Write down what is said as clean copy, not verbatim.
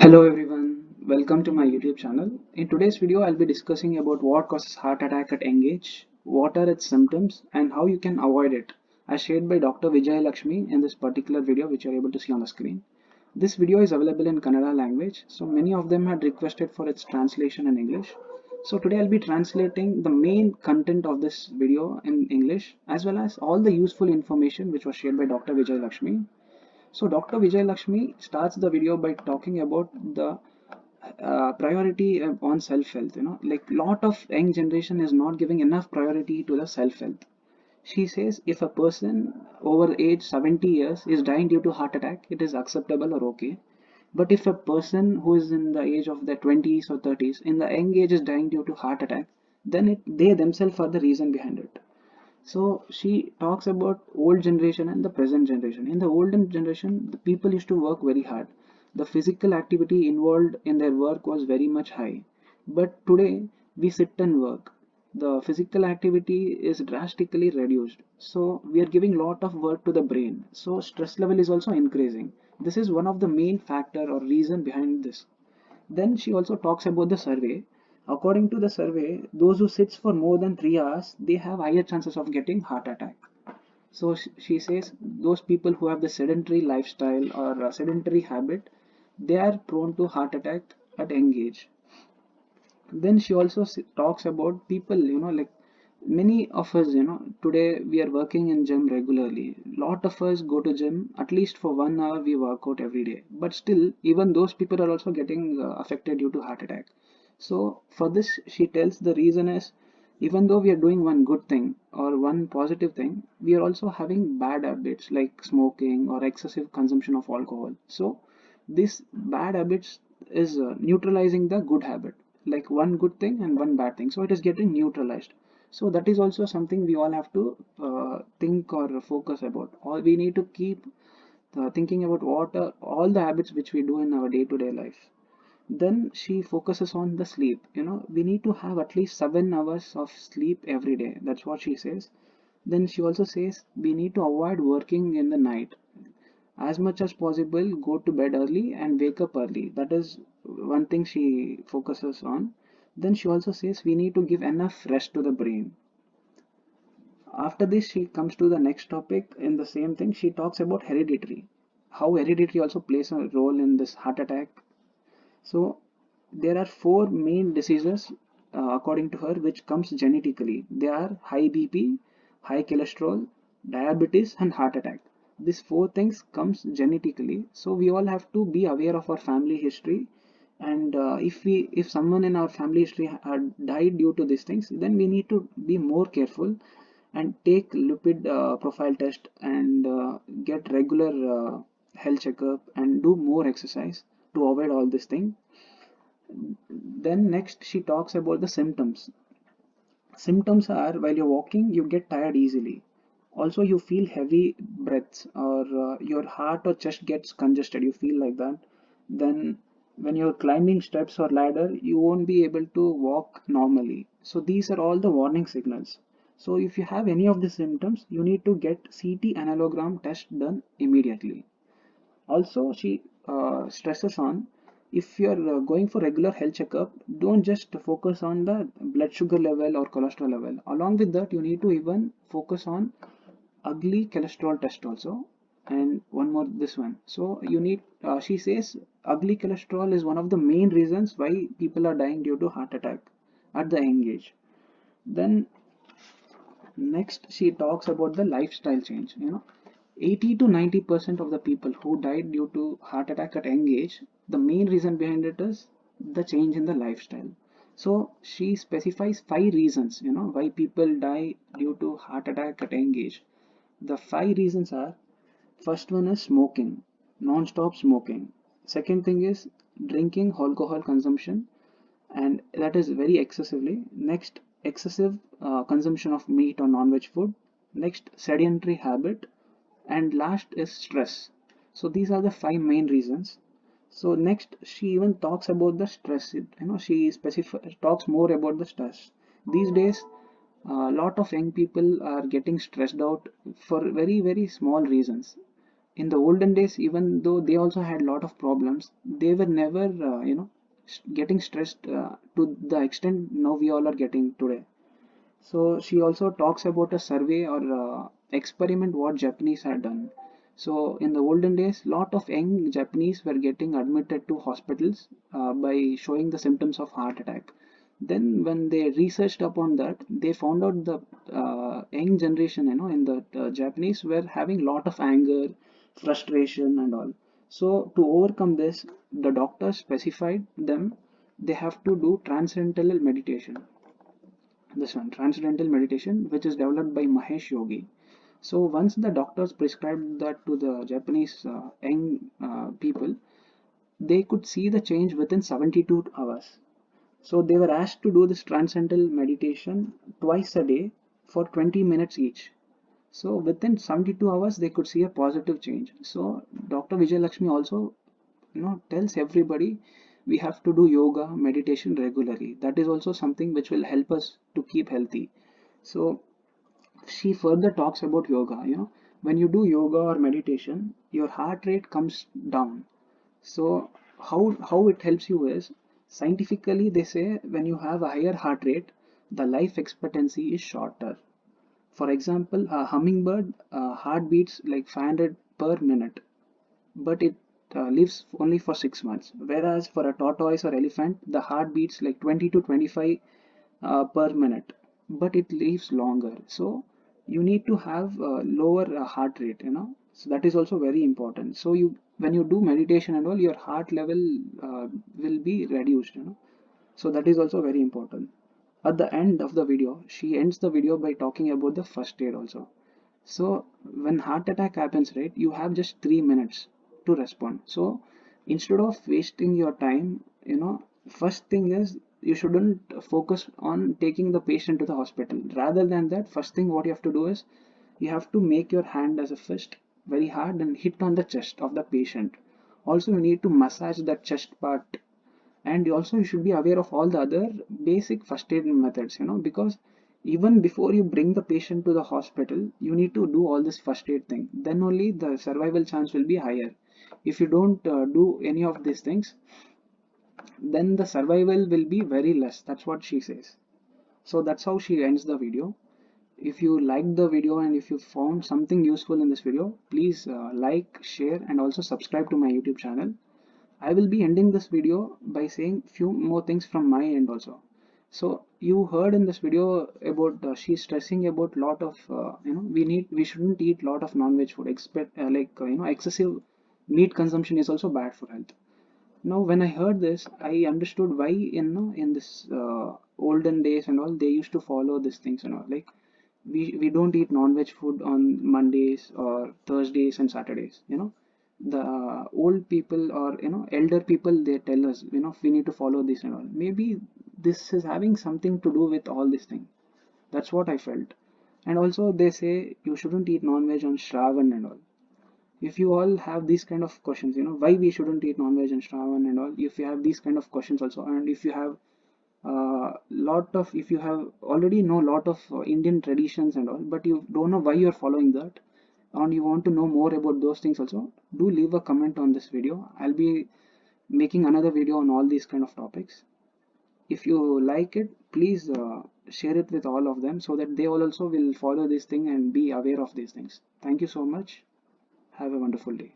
Hello everyone, welcome to my YouTube channel. In today's video, I'll be discussing about what causes heart attack at young age, what are its symptoms, and how you can avoid it, as shared by Dr. Vijayalakshmi in this particular video which you're able to see on the screen. This video is available in Kannada language, so many of them had requested for its translation in English. So today I'll be translating the main content of this video in English as well as all the useful information which was shared by Dr. Vijayalakshmi. So Dr. Vijay Lakshmi starts the video by talking about the priority on self-health. Like lot of young generation is not giving enough priority to the self-health. She says if a person over age 70 years is dying due to heart attack, it is acceptable or okay. But if a person who is in the age of the 20s or 30s, in the young age is dying due to heart attack, then they themselves are the reason behind it. So she talks about old generation and the present generation. In the olden generation, the people used to work very hard. The physical activity involved in their work was very much high. But today, we sit and work. The physical activity is drastically reduced. So we are giving lot of work to the brain. So stress level is also increasing. This is one of the main factor or reason behind this. Then she also talks about the survey. According to the survey, those who sits for more than 3 hours, they have higher chances of getting heart attack. So she says those people who have the sedentary lifestyle or a sedentary habit, they are prone to heart attack at young age. Then she also talks about people, like many of us, today we are working in gym regularly. Lot of us go to gym at least for 1 hour. We work out every day, but still even those people are also getting affected due to heart attack. So for this she tells the reason is even though we are doing one good thing or one positive thing, we are also having bad habits like smoking or excessive consumption of alcohol. So this bad habits is neutralizing the good habit, like one good thing and one bad thing, so it is getting neutralized. So that is also something we all have to think or focus about, or we need to keep thinking about what are all the habits which we do in our day-to-day life. Then she focuses on the sleep. We need to have at least 7 hours of sleep every day. That's what she says. Then she also says we need to avoid working in the night. As much as possible, go to bed early and wake up early. That is one thing she focuses on. Then she also says we need to give enough rest to the brain. After this, she comes to the next topic in the same thing. She talks about hereditary, how hereditary also plays a role in this heart attack. So there are four main diseases according to her which comes genetically. They are high BP, high cholesterol, diabetes and heart attack. These four things comes genetically. So we all have to be aware of our family history, and if someone in our family history had died due to these things, then we need to be more careful and take lipid profile test and get regular health checkup and do more exercise to avoid all this thing. Then next she talks about the symptoms. Symptoms are while you're walking you get tired easily, also you feel heavy breaths, or your heart or chest gets congested, you feel like that. Then when you're climbing steps or ladder you won't be able to walk normally. So these are all the warning signals. So if you have any of the symptoms, you need to get CT analogram test done immediately. Also, she stresses on if you're going for regular health checkup, don't just focus on the blood sugar level or cholesterol level. Along with that, you need to even focus on ugly cholesterol test also, and one more this one. So you need. She says ugly cholesterol is one of the main reasons why people are dying due to heart attack at the young age. Then next, she talks about the lifestyle change. 80 to 90% of the people who died due to heart attack at young age, the main reason behind it is the change in the lifestyle. So she specifies 5 reasons, why people die due to heart attack at young age. The 5 reasons are: first one is smoking, non-stop smoking. Second thing is drinking alcohol consumption, and that is very excessively. Next, excessive consumption of meat or non-veg food. Next, sedentary habit, and last is stress. So these are the 5 main reasons. So next she even talks about the stress. She talks more about the stress. These days a lot of young people are getting stressed out for very small reasons. In the olden days, even though they also had a lot of problems, they were never getting stressed to the extent now we all are getting today. So she also talks about a survey or experiment what Japanese had done. So in the olden days, lot of young Japanese were getting admitted to hospitals by showing the symptoms of heart attack. Then when they researched upon that, they found out the young generation, in the Japanese were having lot of anger, frustration, and all. So to overcome this, the doctors specified them they have to do transcendental meditation, this one transcendental meditation, which is developed by Mahesh Yogi. So once the doctors prescribed that to the Japanese young people, they could see the change within 72 hours. So they were asked to do this transcendental meditation twice a day for 20 minutes each. So within 72 hours they could see a positive change. So Dr. Vijayalakshmi also tells everybody we have to do yoga meditation regularly. That is also something which will help us to keep healthy. So she further talks about yoga. When you do yoga or meditation, your heart rate comes down. So how it helps you is, scientifically they say, when you have a higher heart rate, the life expectancy is shorter. For example, a hummingbird heart beats like 500 per minute, but it lives only for 6 months. Whereas for a tortoise or elephant, the heart beats like 20 to 25 per minute, but it lives longer. So you need to have a lower heart rate. So that is also very important. So when you do meditation and all, your heart level will be reduced. So that is also very important. At the end of the video, she ends the video by talking about the first aid also. So when heart attack happens, right, you have just 3 minutes to respond. So instead of wasting your time, first thing is, you shouldn't focus on taking the patient to the hospital. Rather than that, first thing what you have to do is, you have to make your hand as a fist very hard and hit on the chest of the patient. Also, you need to massage that chest part, and also you should be aware of all the other basic first aid methods, because even before you bring the patient to the hospital, you need to do all this first aid thing. Then only the survival chance will be higher. If you don't do any of these things, then the survival will be very less. That's what she says. So that's how she ends the video. If you liked the video and if you found something useful in this video, please like, share, and also subscribe to my YouTube channel. I will be ending this video by saying few more things from my end also. So you heard in this video about she's stressing about lot of we shouldn't eat lot of non-veg food. Expect excessive meat consumption is also bad for health. Now when I heard this, I understood why in this olden days and all, they used to follow these things and all. Like we don't eat non-veg food on Mondays or Thursdays and Saturdays. The old people or elder people, they tell us we need to follow this and all. Maybe this is having something to do with all this thing. That's what I felt. And also they say you shouldn't eat non-veg on Shravan and all. If you all have these kind of questions, why we shouldn't eat non-veg on Shravan and all, if you have these kind of questions also, and if you have if you have already know lot of Indian traditions and all, but you don't know why you're following that, and you want to know more about those things also, do leave a comment on this video. I'll be making another video on all these kind of topics. If you like it, please share it with all of them, so that they all also will follow this thing and be aware of these things. Thank you so much. Have a wonderful day.